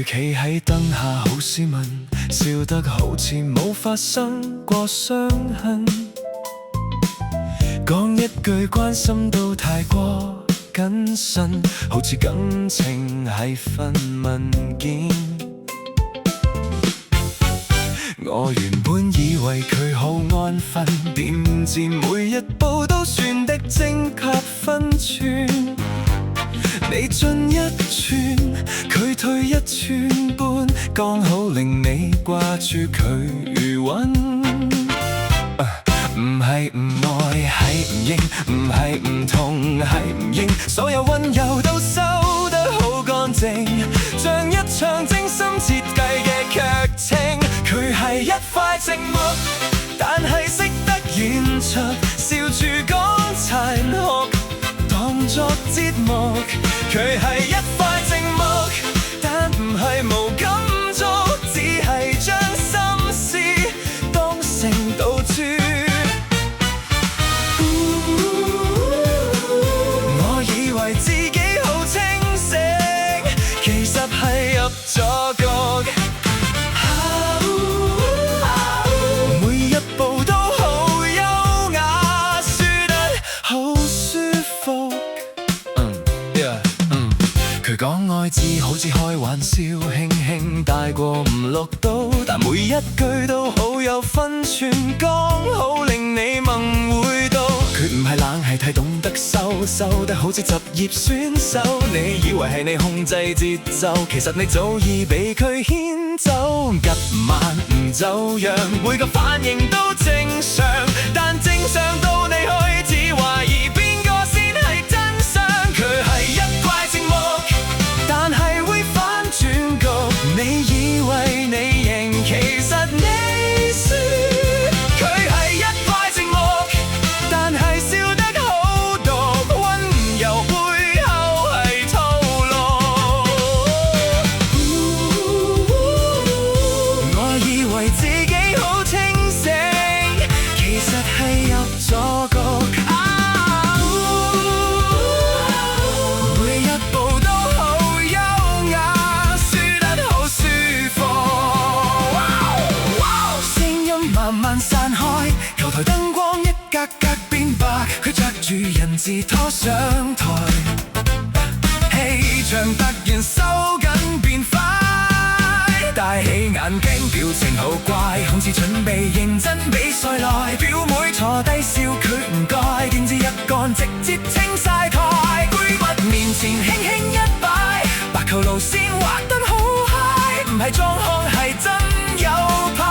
企喺燈下好斯文，笑得好似冇發生過傷痕，講一句關心都太過謹慎，好似感情係份文件。我原本以為佢好安分，點知每一步都算得精確分寸。你進一寸，佢退一寸半，剛好令你掛住佢餘溫。唔係唔愛，係唔應；唔係唔痛，係唔應。所有溫柔都收得好乾淨，像一場精心設計嘅劇情。佢係一塊寂寞，但係識得演出，笑住講殘酷，當作節目。佢係一塊寂寞，但唔係無感觸，只係將心思當成賭注。我以為自己好清醒，其實係入咗局。每一步都好優雅，輸得好舒服。佢講愛字好似開玩笑，輕輕帶過唔錄到，但每一句都好有分寸，剛好令你夢回到。佢唔係冷，係太懂得收，收得好似職業選手。你以為係你控制節奏，其實你早已被佢牽走。急慢唔走樣，每個反應都正常，但正常到你開始懷疑邊個先係真相。佢係一塊寂寞，但係會反轉局。你以為你贏，其實你輸。佢係一塊寂寞，但係笑得好毒，溫柔背後係套路。我以為自己好清醒，其實係入咗局。每一步都好優雅，輸得好舒服。聲音慢慢散開，球台燈光一格格變白，佢着住人字拖上台，氣場突然收緊變快，戴起眼鏡表情好怪，好似準備認真比賽來。表妹坐低笑佢唔該，點知一乾直接清晒台。閨蜜面前輕輕一擺，白球路線畫得好嗨，唔係裝腔係真有派，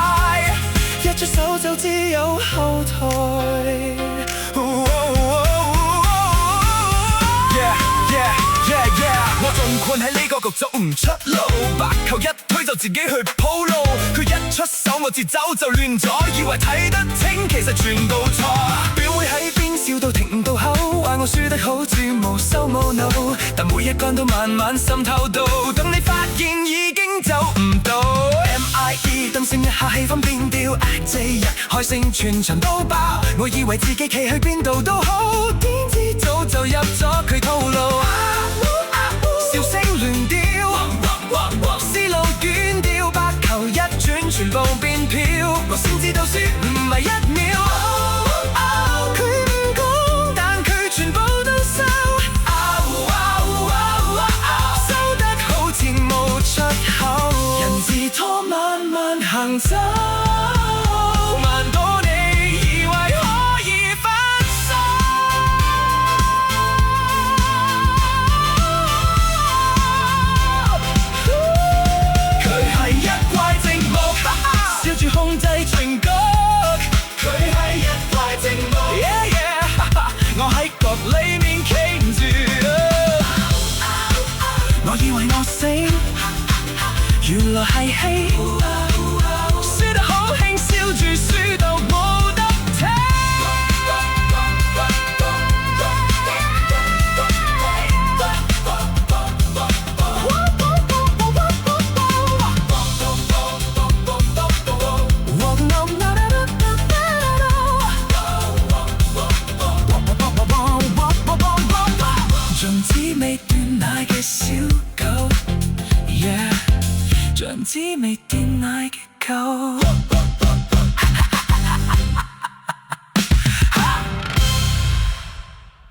一出手就知有後台。我仲困喺呢個局走唔出路，白球一推就自己去鋪路，佢一出手我節奏就亂咗，以為睇得清其實全部錯。表妹喺邊笑到停唔到口，話我輸得好似無羞無怒，但每一桿都慢慢滲透到，等你發現已經走唔到。MIE 燈閃一下氣氛變調，這日開聲全場都爆，我以為自己企喺邊度都好，點知早就入咗佢套路。笑聲亂掉，思路遠掉，白球一轉全部變票，我先知道輸唔係一秒。佢唔講，但佢全部都收，收得好似冇出口。人字拖慢慢行走，慢到你以為可以分手。佢係一塊寂寞，笑住控制全局。滋味，電奶結構。